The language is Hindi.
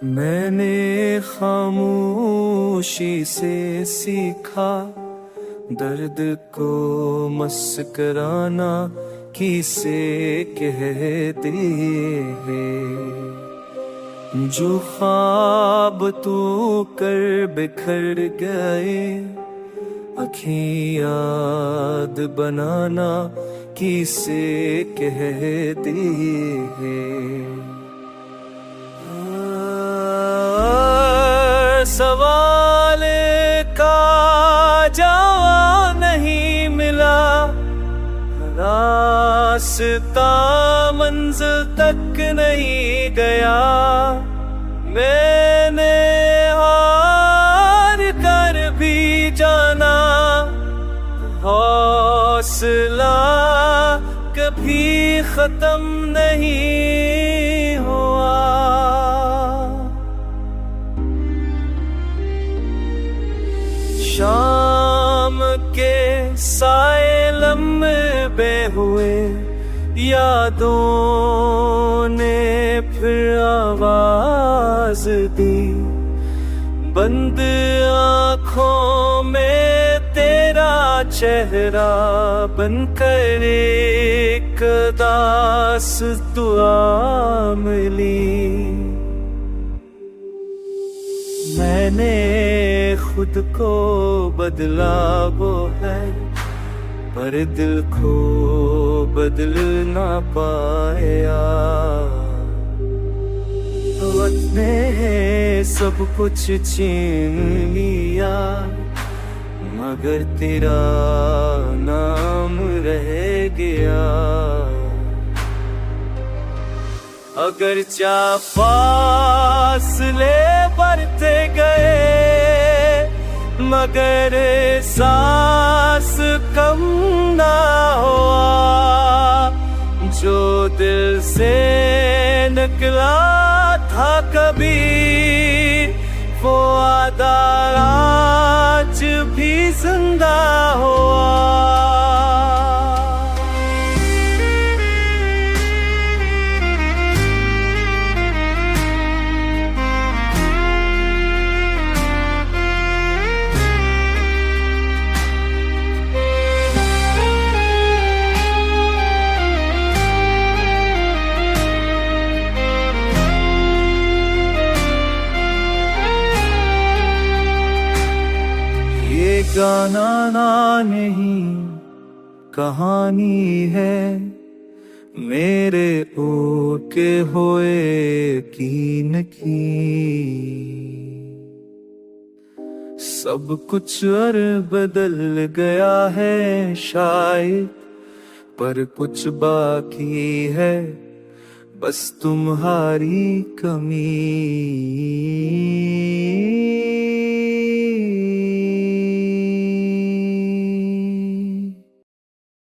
मैंने खामोशी से सीखा दर्द को मुस्कुराना किसे कहते हैं। जो ख्वाब तू कर बिखर गए आँखें याद बनाना किसे कहते हैं। सवाल का जवाब नहीं मिला, रास्ता मंजिल तक नहीं गया। मैंने हार कर भी जाना, हौसला कभी खत्म नहीं हुआ। शाम के साए लम्बे हुए, यादों ने फिर आवाज दी। बंद आँखों में तेरा चेहरा बनकर एक दास्तां मिली। मैंने खुद को बदला वो है, पर दिल को बदल ना पाया। वक्त ने सब कुछ छीन लिया, मगर तेरा नाम रह गया। अगर चा फासले बढ़ते गए, मगर सांस कम ना हुआ। जो दिल से निकला था कभी, वो वादा आज भी जिंदा हुआ। गाना ना नहीं कहानी है, मेरे ओके होए यकीन की। सब कुछ और बदल गया है शायद, पर कुछ बाकी है बस तुम्हारी कमी।